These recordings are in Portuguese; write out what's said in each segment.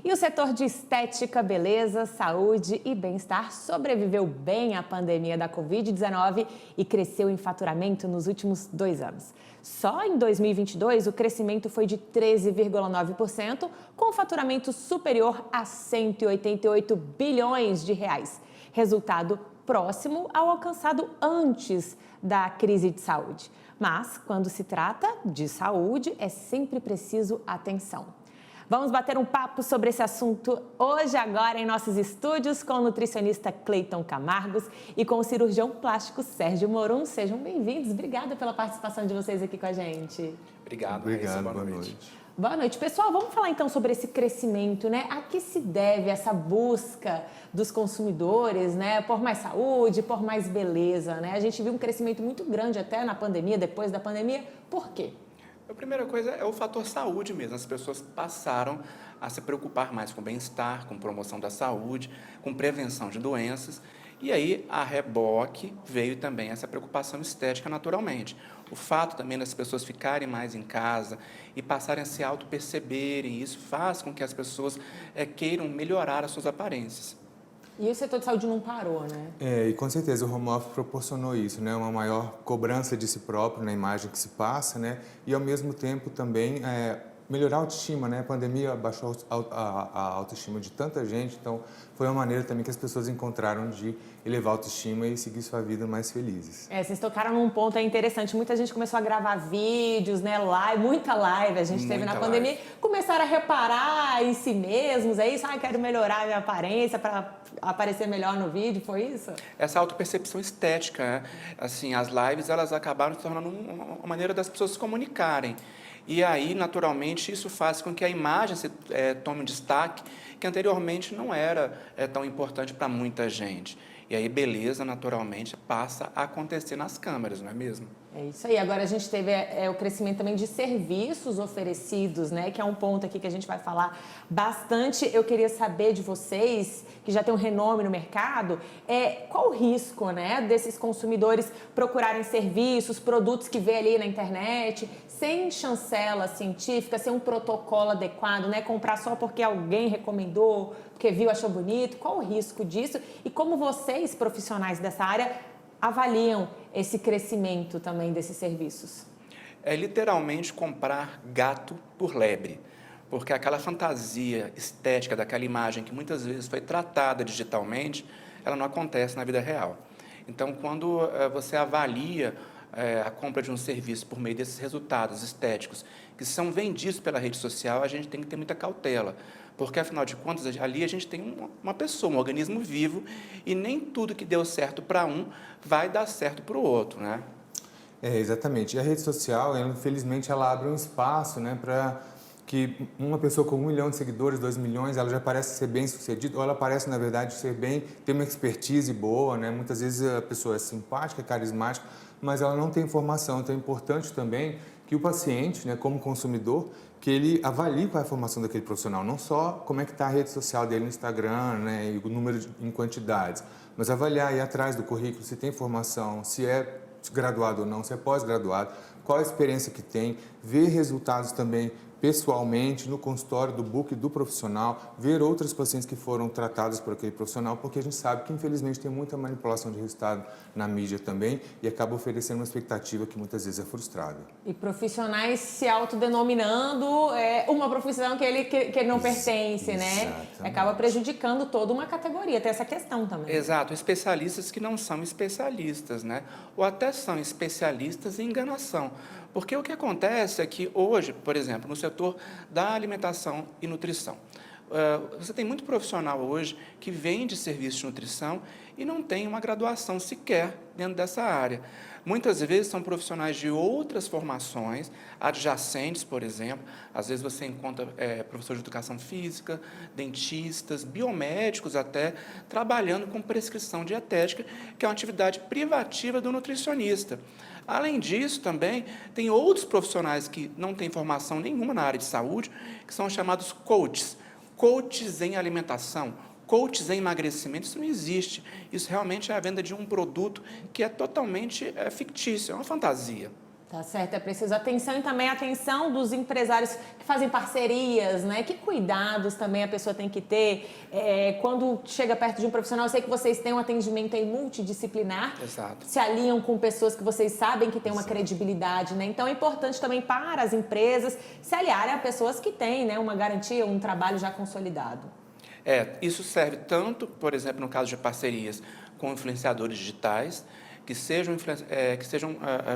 E o setor de estética, beleza, saúde e bem-estar sobreviveu bem à pandemia da Covid-19 e cresceu em faturamento nos últimos 2 anos. Só em 2022, o crescimento foi de 13,9%, com faturamento superior a 188 bilhões de reais. Resultado próximo ao alcançado antes da crise de saúde. Mas, quando se trata de saúde, é sempre preciso atenção. Vamos bater um papo sobre esse assunto hoje, agora, em nossos estúdios, com o nutricionista Cleiton Camargos e com o cirurgião plástico Sérgio Morum. Sejam bem-vindos. Obrigada pela participação de vocês aqui com a gente. Obrigado, boa noite. Boa noite, pessoal. Vamos falar então sobre esse crescimento, né? A que se deve essa busca dos consumidores, né? Por mais saúde, por mais beleza, né? A gente viu um crescimento muito grande até na pandemia, depois da pandemia. Por quê? A primeira coisa é o fator saúde mesmo. As pessoas passaram a se preocupar mais com bem-estar, com promoção da saúde, com prevenção de doenças. E aí, a reboque, veio também essa preocupação estética naturalmente. O fato também das pessoas ficarem mais em casa e passarem a se auto-perceberem, isso faz com que as pessoas queiram melhorar as suas aparências. E o setor de saúde não parou, né? E com certeza o home office proporcionou isso, né? Uma maior cobrança de si próprio na imagem que se passa, né? E ao mesmo tempo também melhorar a autoestima, né? A pandemia abaixou a autoestima de tanta gente, então foi uma maneira também que as pessoas encontraram de elevar a autoestima e seguir sua vida mais felizes. Vocês tocaram num ponto interessante. Muita gente começou a gravar vídeos, né? Muita live a gente teve na pandemia. Começaram a reparar em si mesmos, é isso? Quero melhorar a minha aparência para aparecer melhor no vídeo, foi isso? Essa autopercepção estética, né? Assim, as lives, elas acabaram se tornando uma maneira das pessoas se comunicarem. E aí, naturalmente, isso faz com que a imagem tome um destaque que anteriormente não era tão importante para muita gente. E aí, beleza, naturalmente, passa a acontecer nas câmeras, não é mesmo? É isso aí. Agora a gente teve o crescimento também de serviços oferecidos, né? Que é um ponto aqui que a gente vai falar bastante. Eu queria saber de vocês, que já tem um renome no mercado, qual o risco, né, desses consumidores procurarem serviços, produtos que vê ali na internet, sem chancela científica, sem um protocolo adequado, né? Comprar só porque alguém recomendou, porque viu, achou bonito. Qual o risco disso? E como vocês, profissionais dessa área, avaliam esse crescimento também desses serviços? É literalmente comprar gato por lebre, porque aquela fantasia estética daquela imagem que muitas vezes foi tratada digitalmente, ela não acontece na vida real. Então, quando você avalia a compra de um serviço por meio desses resultados estéticos que são vendidos pela rede social, a gente tem que ter muita cautela, porque, afinal de contas, ali a gente tem uma pessoa, um organismo vivo, e nem tudo que deu certo para um vai dar certo para o outro, né? Exatamente. E a rede social, infelizmente, ela abre um espaço, né, para que uma pessoa com 1 milhão de seguidores, 2 milhões, ela já parece ser bem-sucedida, ou ela parece, na verdade, ter uma expertise boa, né? Muitas vezes a pessoa é simpática, carismática, mas ela não tem informação. Então é importante também que o paciente, né, como consumidor, que ele avalie qual é a formação daquele profissional, não só como é que está a rede social dele no Instagram, né, e o número em quantidades, mas avaliar aí atrás do currículo se tem formação, se é graduado ou não, se é pós-graduado, qual a experiência que tem, ver resultados também pessoalmente, no consultório do book do profissional, ver outros pacientes que foram tratados por aquele profissional, porque a gente sabe que, infelizmente, tem muita manipulação de resultado na mídia também e acaba oferecendo uma expectativa que muitas vezes é frustrada. E profissionais se autodenominando uma profissão que ele não pertence, né? Exatamente. Acaba prejudicando toda uma categoria, tem essa questão também. Exato, especialistas que não são especialistas, né? Ou até são especialistas em enganação. Porque o que acontece é que hoje, por exemplo, no setor da alimentação e nutrição, você tem muito profissional hoje que vende serviço de nutrição e não tem uma graduação sequer dentro dessa área. Muitas vezes são profissionais de outras formações, adjacentes, por exemplo. Às vezes você encontra professor de educação física, dentistas, biomédicos até, trabalhando com prescrição dietética, que é uma atividade privativa do nutricionista. Além disso, também, tem outros profissionais que não têm formação nenhuma na área de saúde, que são chamados coaches. Coaches em alimentação, coaches em emagrecimento, isso não existe. Isso realmente é a venda de um produto que é totalmente fictício, é uma fantasia. Tá certo, é preciso atenção e também atenção dos empresários que fazem parcerias, né? Que cuidados também a pessoa tem que ter quando chega perto de um profissional. Eu sei que vocês têm um atendimento aí multidisciplinar, Exato. se alinham com pessoas que vocês sabem que têm uma credibilidade, né? Então é importante também para as empresas se aliarem a pessoas que têm, né, uma garantia, um trabalho já consolidado. Isso serve tanto, por exemplo, no caso de parcerias com influenciadores digitais, que sejam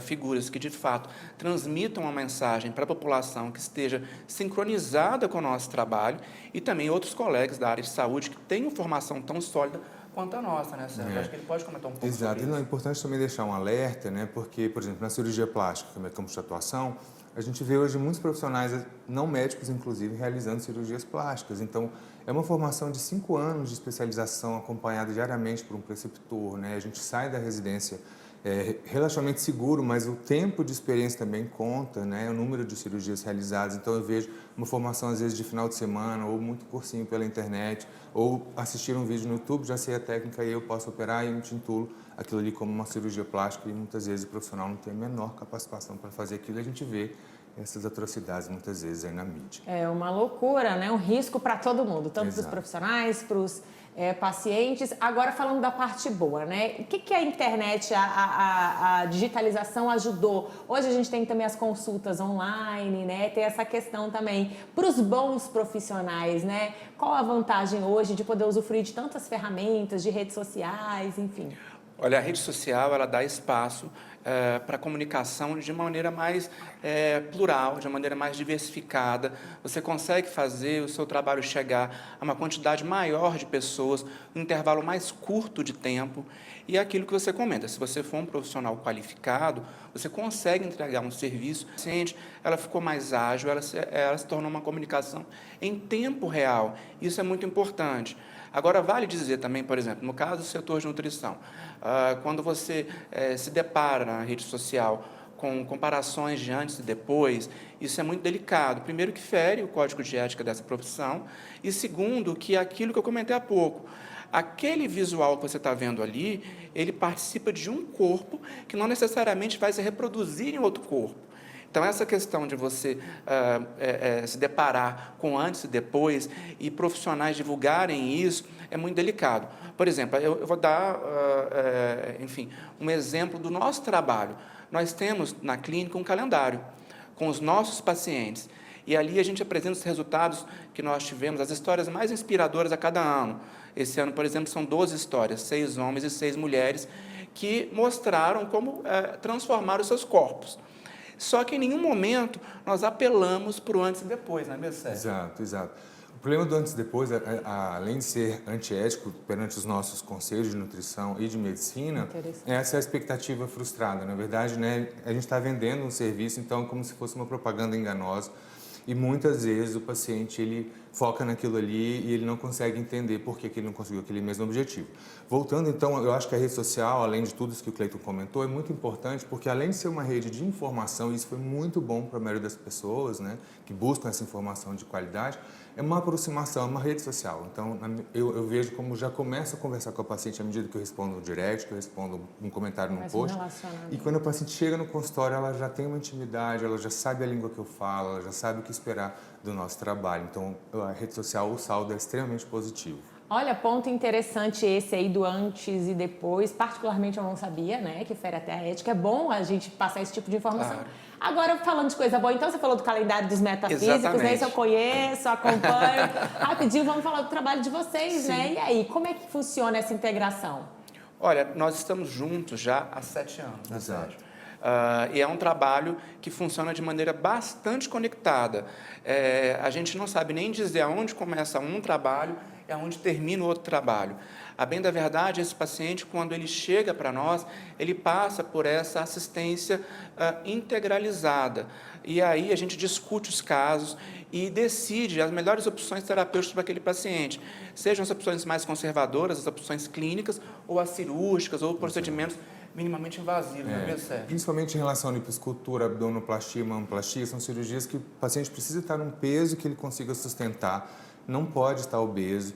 figuras que, de fato, transmitam uma mensagem para a população que esteja sincronizada com o nosso trabalho, e também outros colegas da área de saúde que tenham formação tão sólida quanto a nossa, né, Sérgio? Acho que ele pode comentar um pouco Exato. sobre E isso. é importante também deixar um alerta, né? Porque, por exemplo, na cirurgia plástica, que é meu campo de atuação, a gente vê hoje muitos profissionais, não médicos inclusive, realizando cirurgias plásticas. Então, é uma formação de 5 anos de especialização acompanhada diariamente por um preceptor, né? A gente sai da residência relativamente seguro, mas o tempo de experiência também conta, né? O número de cirurgias realizadas. Então, eu vejo uma formação, às vezes, de final de semana, ou muito cursinho pela internet, ou assistir um vídeo no YouTube, já sei a técnica e eu posso operar e me intitulo aquilo ali como uma cirurgia plástica, e muitas vezes o profissional não tem a menor capacitação para fazer aquilo, e a gente vê essas atrocidades muitas vezes aí na mídia. É uma loucura, né? Um risco para todo mundo, tanto para os profissionais, para os pacientes. Agora, falando da parte boa, né? O que a internet, a digitalização ajudou? Hoje a gente tem também as consultas online, né? Tem essa questão também para os bons profissionais, né? Qual a vantagem hoje de poder usufruir de tantas ferramentas, de redes sociais, enfim? Olha, a rede social, ela dá espaço para a comunicação de maneira mais plural, de uma maneira mais diversificada. Você consegue fazer o seu trabalho chegar a uma quantidade maior de pessoas, num intervalo mais curto de tempo. E é aquilo que você comenta, se você for um profissional qualificado, você consegue entregar um serviço. A paciente, ela ficou mais ágil, ela se tornou uma comunicação em tempo real. Isso é muito importante. Agora, vale dizer também, por exemplo, no caso do setor de nutrição, quando você se depara na rede social com comparações de antes e depois, isso é muito delicado. Primeiro, que fere o código de ética dessa profissão, e segundo, que aquilo que eu comentei há pouco, aquele visual que você está vendo ali, ele participa de um corpo que não necessariamente vai se reproduzir em outro corpo. Então, essa questão de você se deparar com antes e depois e profissionais divulgarem isso é muito delicado. Por exemplo, eu vou dar, enfim, um exemplo do nosso trabalho. Nós temos na clínica um calendário com os nossos pacientes e ali a gente apresenta os resultados que nós tivemos, as histórias mais inspiradoras a cada ano. Esse ano, por exemplo, são 12 histórias, 6 homens e 6 mulheres, que mostraram como transformar os seus corpos. Só que em nenhum momento nós apelamos para o antes e depois, não é mesmo, Sérgio? Exato, exato. O problema do antes e depois, além de ser antiético perante os nossos conselhos de nutrição e de medicina, essa é a expectativa frustrada. Na verdade, né, a gente está vendendo um serviço, então, como se fosse uma propaganda enganosa. E muitas vezes o paciente ele foca naquilo ali e ele não consegue entender por que ele não conseguiu aquele mesmo objetivo. Voltando então, eu acho que a rede social, além de tudo isso que o Cleiton comentou, é muito importante porque além de ser uma rede de informação, e isso foi muito bom para a maioria das pessoas, né, que buscam essa informação de qualidade, é uma aproximação, é uma rede social. Então, eu vejo como já começo a conversar com a paciente à medida que eu respondo no direct, que eu respondo um comentário no post. E quando a paciente chega no consultório, ela já tem uma intimidade, ela já sabe a língua que eu falo, ela já sabe o que esperar do nosso trabalho. Então, a rede social, o saldo é extremamente positivo. Olha, ponto interessante esse aí do antes e depois. Particularmente eu não sabia, né, que fere até a ética. É bom a gente passar esse tipo de informação. Claro. Agora, falando de coisa boa, então você falou do calendário dos metafísicos, Exatamente. né? Isso eu conheço, acompanho. Rapidinho, vamos falar do trabalho de vocês, né? E aí, como é que funciona essa integração? Olha, nós estamos juntos já há 7 anos, né, Sérgio? E é um trabalho que funciona de maneira bastante conectada. A gente não sabe nem dizer aonde começa um trabalho e aonde termina o outro trabalho. A bem da verdade, esse paciente, quando ele chega para nós, ele passa por essa assistência integralizada. E aí a gente discute os casos e decide as melhores opções terapêuticas para aquele paciente. Sejam as opções mais conservadoras, as opções clínicas, ou as cirúrgicas, ou procedimentos minimamente invasivos, não é mesmo, Sérgio? Principalmente em relação à lipoescultura, abdominoplastia, mamoplastia, são cirurgias que o paciente precisa estar num peso que ele consiga sustentar, não pode estar obeso,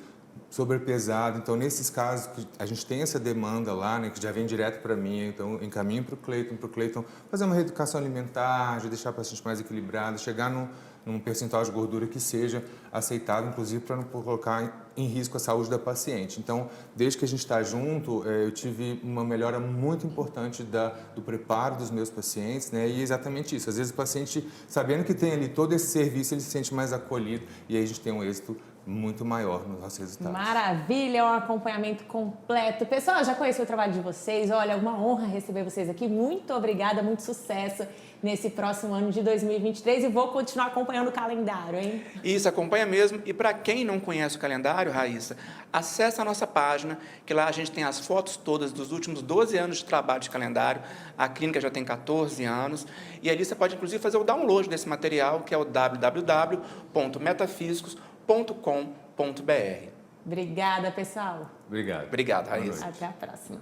sobrepesado. Então, nesses casos que a gente tem essa demanda lá, né, que já vem direto para mim, então encaminho para o Cleiton fazer uma reeducação alimentar, de deixar o paciente mais equilibrado, chegar num percentual de gordura que seja aceitável, inclusive para não colocar em risco a saúde da paciente. Então, desde que a gente está junto, eu tive uma melhora muito importante do preparo dos meus pacientes, né? E é exatamente isso. Às vezes o paciente, sabendo que tem ali todo esse serviço, ele se sente mais acolhido e aí a gente tem um êxito muito maior nos nossos resultados. Maravilha, é um acompanhamento completo. Pessoal, já conheci o trabalho de vocês, olha, é uma honra receber vocês aqui. Muito obrigada, muito sucesso nesse próximo ano de 2023 e vou continuar acompanhando o calendário, hein? Isso, acompanha mesmo. E para quem não conhece o calendário, Raíssa, acessa a nossa página, que lá a gente tem as fotos todas dos últimos 12 anos de trabalho de calendário. A clínica já tem 14 anos. E ali você pode, inclusive, fazer o download desse material, que é o www.metafísicos.com.br. Obrigada, pessoal. Obrigado. Obrigado, Raíssa. Até a próxima.